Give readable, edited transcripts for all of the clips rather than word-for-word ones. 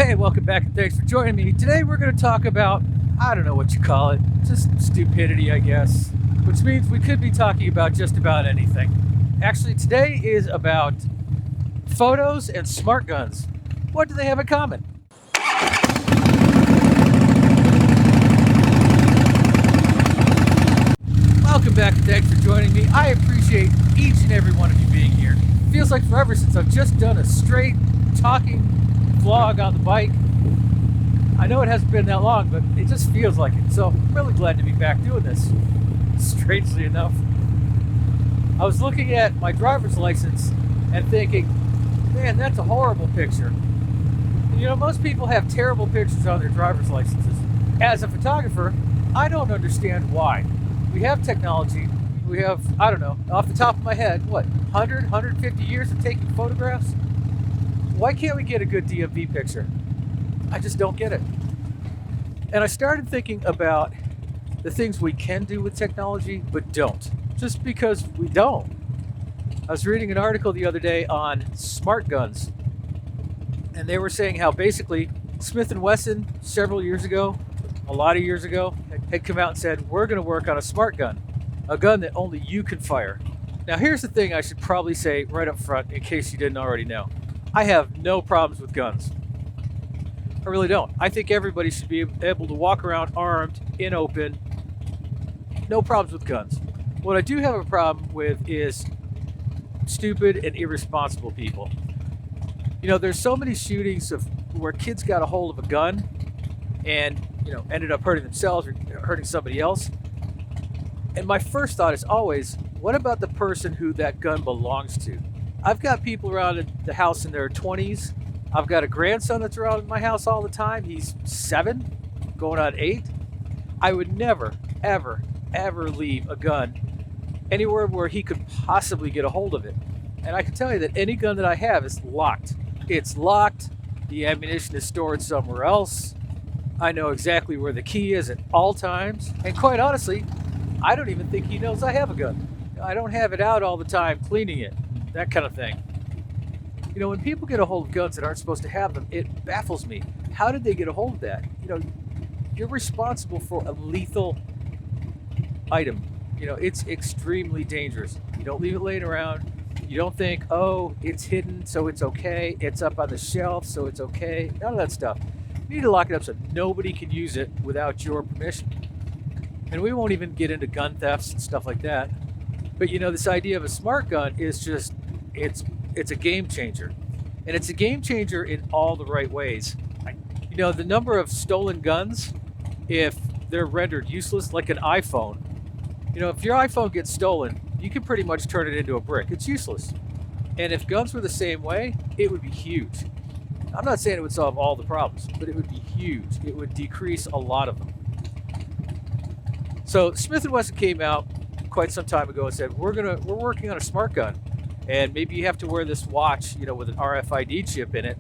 Hey, welcome back and thanks for joining me. Today we're going to talk about, I don't know what you call it, just stupidity, I guess, which means we could be talking about just about anything. Actually, today is about photos and smart guns. What do they have in common? Welcome back and thanks for joining me. I appreciate each and every one of you being here. It feels like forever since I've just done a straight talking vlog on the bike. I know it hasn't been that long, but it just feels like it. So I'm really glad to be back doing this. Strangely enough, I was looking at my driver's license and thinking, man, that's a horrible picture. And you know, most people have terrible pictures on their driver's licenses. As a photographer, I don't understand why. We have technology. We have, I don't know, off the top of my head, what, 100, 150 years of taking photographs? Why can't we get a good DMV picture? I just don't get it. And I started thinking about the things we can do with technology, but don't. Just because we don't. I was reading an article the other day on smart guns, and they were saying how basically Smith & Wesson several years ago, a lot of years ago, had come out and said, we're going to work on a smart gun, a gun that only you can fire. Now here's the thing I should probably say right up front in case you didn't already know. I have no problems with guns. I really don't. I think everybody should be able to walk around armed, in open. No problems with guns. What I do have a problem with is stupid and irresponsible people. You know, there's so many shootings of where kids got a hold of a gun and, you know, ended up hurting themselves or hurting somebody else. And my first thought is always, what about the person who that gun belongs to? I've got people around the house in their 20s. I've got a grandson that's around my house all the time. He's 7, going on 8. I would never, ever, ever leave a gun anywhere where he could possibly get a hold of it. And I can tell you that any gun that I have is locked. It's locked. The ammunition is stored somewhere else. I know exactly where the key is at all times. And quite honestly, I don't even think he knows I have a gun. I don't have it out all the time cleaning it, that kind of thing. You know, when people get a hold of guns that aren't supposed to have them, it baffles me. How did they get a hold of that? You know, you're responsible for a lethal item. You know, it's extremely dangerous. You don't leave it laying around. You don't think, oh, it's hidden, so it's okay. It's up on the shelf, so it's okay. None of that stuff. You need to lock it up so nobody can use it without your permission. And we won't even get into gun thefts and stuff like that. But you know, this idea of a smart gun is just, it's a game changer. And it's a game changer in all the right ways. You know, the number of stolen guns, if they're rendered useless, like an iPhone. You know, if your iPhone gets stolen, you can pretty much turn it into a brick. It's useless. And if guns were the same way, it would be huge. I'm not saying it would solve all the problems, but it would be huge. It would decrease a lot of them. So Smith & Wesson came out quite some time ago and said, we're working on a smart gun. And maybe you have to wear this watch, you know, with an RFID chip in it,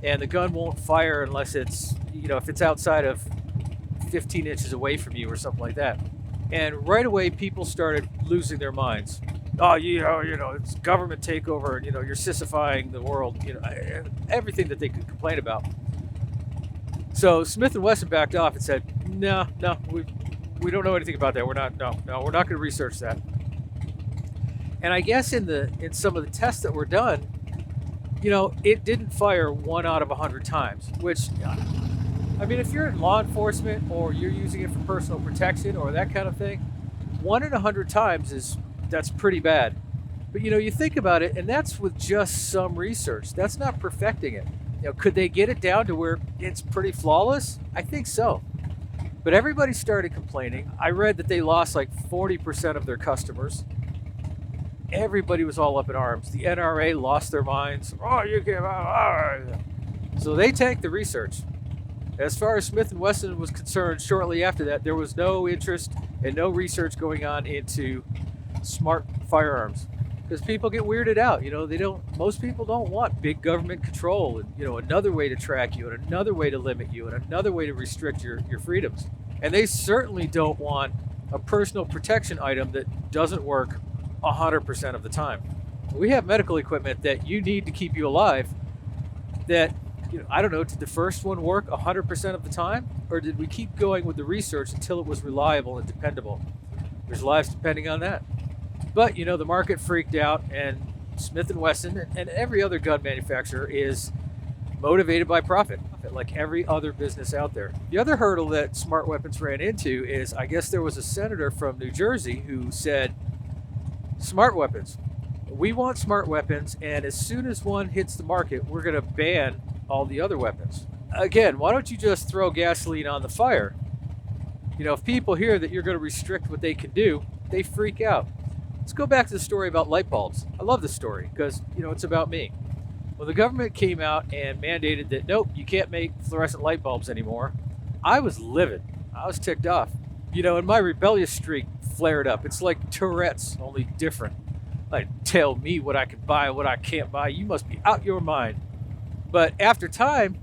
and the gun won't fire unless it's, you know, if it's outside of 15 inches away from you or something like that. And right away, people started losing their minds. Oh, you know, it's government takeover, and, you know, you're sissifying the world, you know, everything that they could complain about. So Smith & Wesson backed off and said, no, we don't know anything about that. We're not going to research that. And I guess in some of the tests that were done, you know, it didn't fire 1 out of 100 times, which, I mean, if you're in law enforcement or you're using it for personal protection or that kind of thing, 1 in 100 times that's pretty bad. But, you know, you think about it, and that's with just some research. That's not perfecting it. You know, could they get it down to where it's pretty flawless? I think so. But everybody started complaining. I read that they lost like 40% of their customers. Everybody was all up in arms. The NRA lost their minds. Oh, you can't. So they tanked the research. As far as Smith & Wesson was concerned, shortly after that, there was no interest and no research going on into smart firearms. Because people get weirded out. You know, most people don't want big government control and, you know, another way to track you and another way to limit you and another way to restrict your freedoms. And they certainly don't want a personal protection item that doesn't work 100% of the time. We have medical equipment that you need to keep you alive that I don't know, did the first one work 100% of the time? Or did we keep going with the research until it was reliable and dependable? There's lives depending on that. But, the market freaked out, and Smith & Wesson and every other gun manufacturer is motivated by profit, like every other business out there. The other hurdle that smart weapons ran into is, I guess there was a senator from New Jersey who said, smart weapons. We want smart weapons, and as soon as one hits the market, we're going to ban all the other weapons. Again, why don't you just throw gasoline on the fire? If people hear that you're going to restrict what they can do, they freak out. Let's go back to the story about light bulbs. I love this story because, it's about me. When the government came out and mandated that, nope, you can't make fluorescent light bulbs anymore, I was livid. I was ticked off. And my rebellious streak flared up. It's like Tourette's, only different. Like, tell me what I can buy and what I can't buy. You must be out your mind. But after time,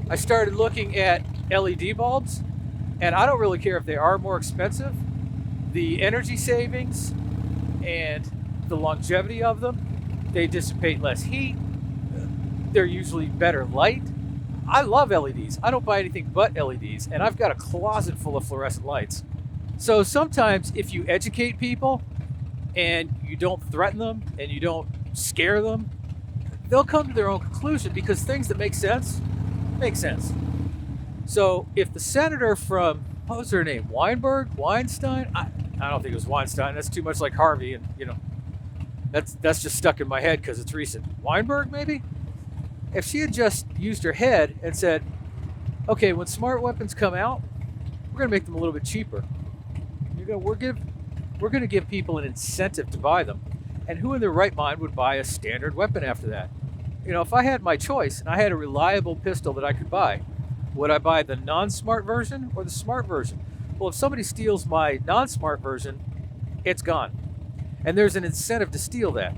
I started looking at LED bulbs, and I don't really care if they are more expensive. The energy savings and the longevity of them, they dissipate less heat. They're usually better light. I love LEDs. I don't buy anything but LEDs, and I've got a closet full of fluorescent lights. So sometimes if you educate people and you don't threaten them and you don't scare them, they'll come to their own conclusion, because things that make sense make sense. So if the senator from, what was her name? Weinstein? I don't think it was Weinstein. That's too much like Harvey, and that's just stuck in my head because it's recent. Weinberg, maybe? If she had just used her head and said, okay, when smart weapons come out, we're going to make them a little bit cheaper. We're going to give people an incentive to buy them. And who in their right mind would buy a standard weapon after that? If I had my choice and I had a reliable pistol that I could buy, would I buy the non-smart version or the smart version? Well, if somebody steals my non-smart version, it's gone. And there's an incentive to steal that.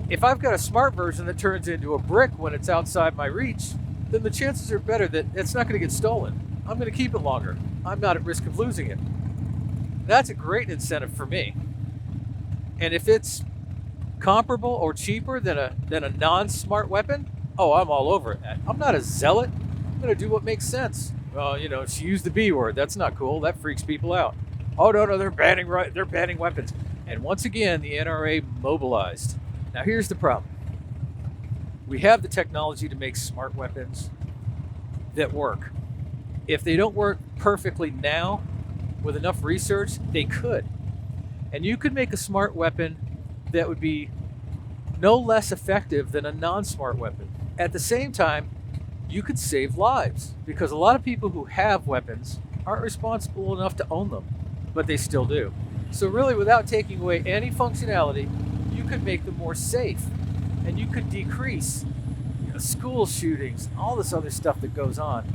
If I've got a smart version that turns into a brick when it's outside my reach, then the chances are better that it's not going to get stolen. I'm going to keep it longer. I'm not at risk of losing it. That's a great incentive for me. And if it's comparable or cheaper than a non-smart weapon, I'm all over that. I'm not a zealot. I'm going to do what makes sense. Well, she used the B word. That's not cool. That freaks people out. Oh, no, they're banning weapons. And once again, the NRA mobilized. Now, here's the problem. We have the technology to make smart weapons that work. If they don't work perfectly now, with enough research, they could. And you could make a smart weapon that would be no less effective than a non-smart weapon. At the same time, you could save lives, because a lot of people who have weapons aren't responsible enough to own them, but they still do. So really, without taking away any functionality, you could make them more safe, and you could decrease school shootings, all this other stuff that goes on.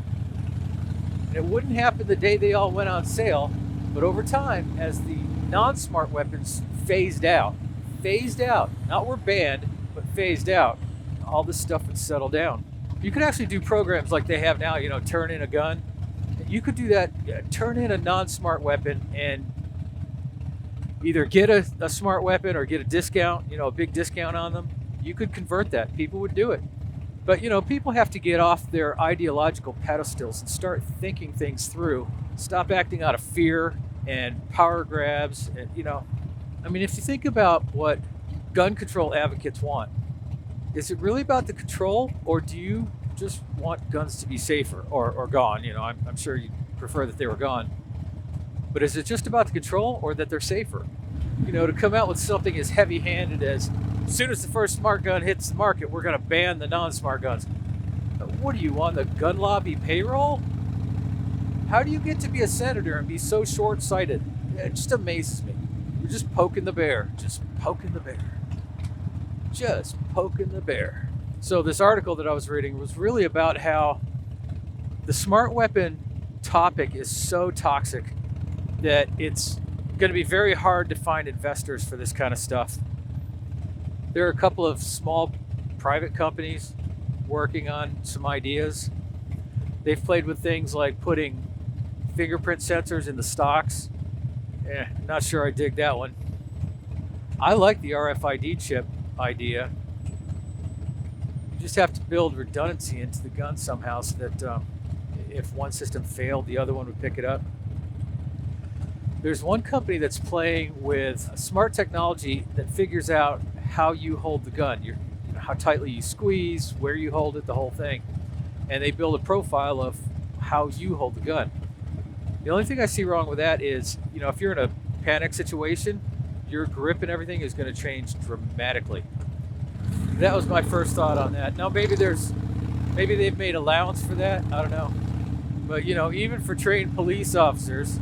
And it wouldn't happen the day they all went on sale, but over time, as the non-smart weapons phased out, not were banned, but phased out, all this stuff would settle down. You could actually do programs like they have now, turn in a gun. You could do that, turn in a non-smart weapon and either get a smart weapon or get a discount, a big discount on them. You could convert that. People would do it. But, people have to get off their ideological pedestals and start thinking things through. Stop acting out of fear and power grabs. And, if you think about what gun control advocates want, is it really about the control, or do you just want guns to be safer or gone? I'm sure you prefer that they were gone. But is it just about the control, or that they're safer? To come out with something as heavy-handed as soon as the first smart gun hits the market, we're going to ban the non-smart guns. What are you, on the gun lobby payroll? How do you get to be a senator and be so short-sighted? It just amazes me. You're just poking the bear. Just poking the bear. Just poking the bear. So this article that I was reading was really about how the smart weapon topic is so toxic that it's going to be very hard to find investors for this kind of stuff. There are a couple of small private companies working on some ideas. They've played with things like putting fingerprint sensors in the stocks. Not sure I dig that one. I like the RFID chip idea. just have to build redundancy into the gun somehow so that if one system failed, the other one would pick it up. There's one company that's playing with smart technology that figures out how you hold the gun, how tightly you squeeze, where you hold it, the whole thing. And they build a profile of how you hold the gun. The only thing I see wrong with that is, if you're in a panic situation, your grip and everything is going to change dramatically. That was my first thought on that. Now maybe they've made allowance for that. I don't know. But even for trained police officers,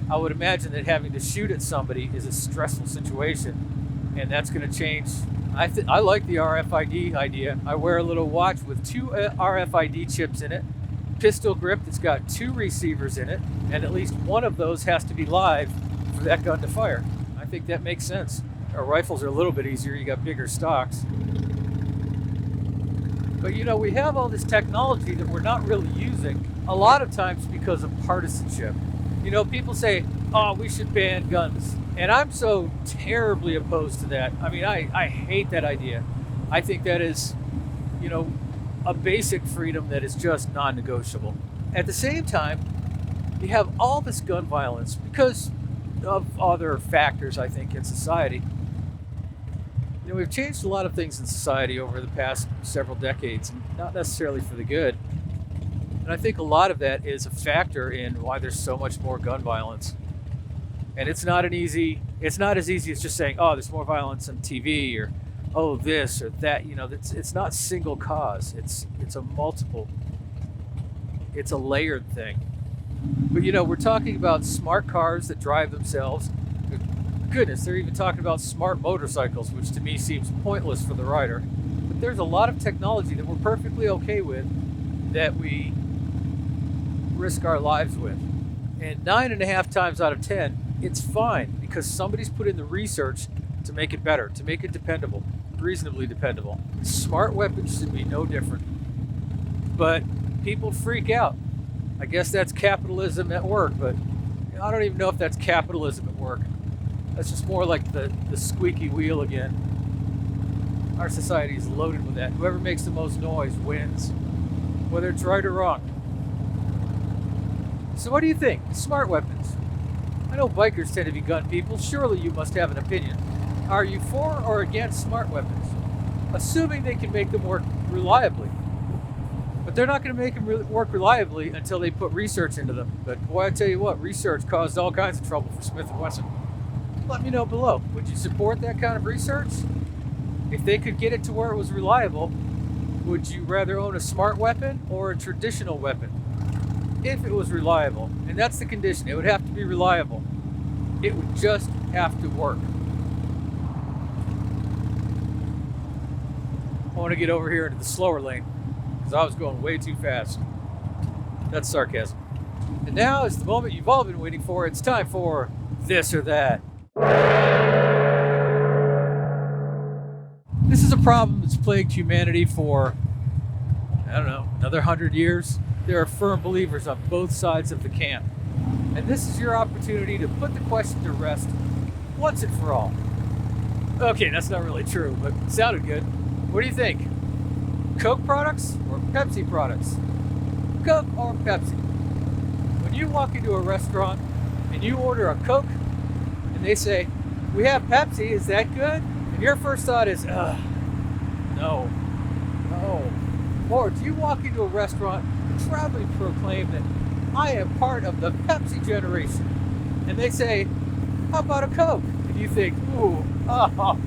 I would imagine that having to shoot at somebody is a stressful situation, and that's going to change. I like the RFID idea. I wear a little watch with 2 RFID chips in it, pistol grip that's got 2 receivers in it, and at least one of those has to be live for that gun to fire. I think that makes sense. Our rifles are a little bit easier. You got bigger stocks. But we have all this technology that we're not really using, a lot of times because of partisanship. People say, oh, we should ban guns. And I'm so terribly opposed to that. I mean, I hate that idea. I think that is, a basic freedom that is just non-negotiable. At the same time, you have all this gun violence because of other factors, I think, in society. We've changed a lot of things in society over the past several decades, and not necessarily for the good. And I think a lot of that is a factor in why there's so much more gun violence. And it's not as easy as just saying, oh, there's more violence on TV, or oh, this or that. It's not single cause. It's a layered thing. But we're talking about smart cars that drive themselves. Goodness, they're even talking about smart motorcycles, which to me seems pointless for the rider. But there's a lot of technology that we're perfectly okay with that we risk our lives with. And 9.5 times out of 10, it's fine because somebody's put in the research to make it better, to make it dependable, reasonably dependable. Smart weapons should be no different. But people freak out. I guess that's capitalism at work, but I don't even know if that's capitalism at work. That's just more like the squeaky wheel again. Our society is loaded with that. Whoever makes the most noise wins, whether it's right or wrong. So what do you think? Smart weapons. I know bikers tend to be gun people. Surely you must have an opinion. Are you for or against smart weapons? Assuming they can make them work reliably. But they're not going to make them work reliably until they put research into them. But boy, I tell you what, research caused all kinds of trouble for Smith & Wesson. Let me know below. Would you support that kind of research? If they could get it to where it was reliable, would you rather own a smart weapon or a traditional weapon? If it was reliable, and that's the condition, it would have to be reliable. It would just have to work. I want to get over here into the slower lane because I was going way too fast. That's sarcasm. And now is the moment you've all been waiting for. It's time for This or That. This is a problem that's plagued humanity for, another 100 years. There are firm believers on both sides of the camp. And this is your opportunity to put the question to rest once and for all. Okay, that's not really true, but it sounded good. What do you think? Coke products or Pepsi products? Coke or Pepsi? When you walk into a restaurant and you order a Coke and they say, we have Pepsi, is that good? And your first thought is, no. Or do you walk into a restaurant and proudly proclaim that I am part of the Pepsi generation? And they say, how about a Coke? And you think, ooh, oh,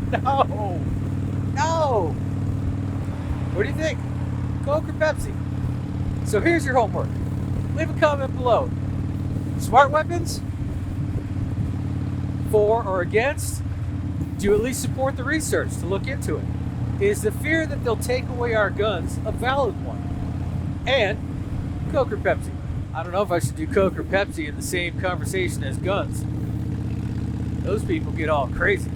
no. What do you think? Coke or Pepsi? So here's your homework. Leave a comment below. Smart weapons? For or against? Do you at least support the research to look into it? Is the fear that they'll take away our guns a valid one? And Coke or Pepsi? I don't know if I should do Coke or Pepsi in the same conversation as guns. Those people get all crazy.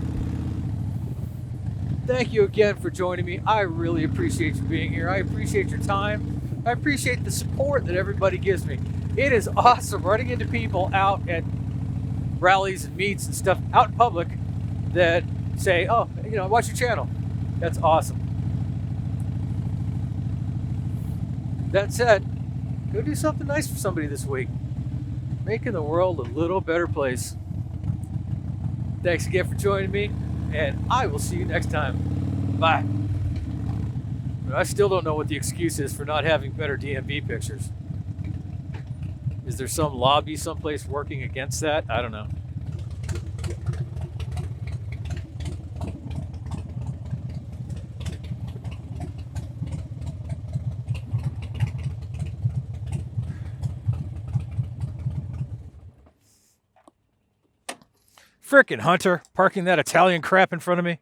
Thank you again for joining me. I really appreciate you being here. I appreciate your time. I appreciate the support that everybody gives me. It is awesome running into people out at rallies and meets and stuff out in public that say, oh, I watch your channel. That's awesome. That said, go do something nice for somebody this week, making the world a little better place. Thanks again for joining me, and I will see you next time. Bye. But I still don't know what the excuse is for not having better DMV pictures. Is there some lobby someplace working against that? I don't know. Frickin' Hunter, parking that Italian crap in front of me.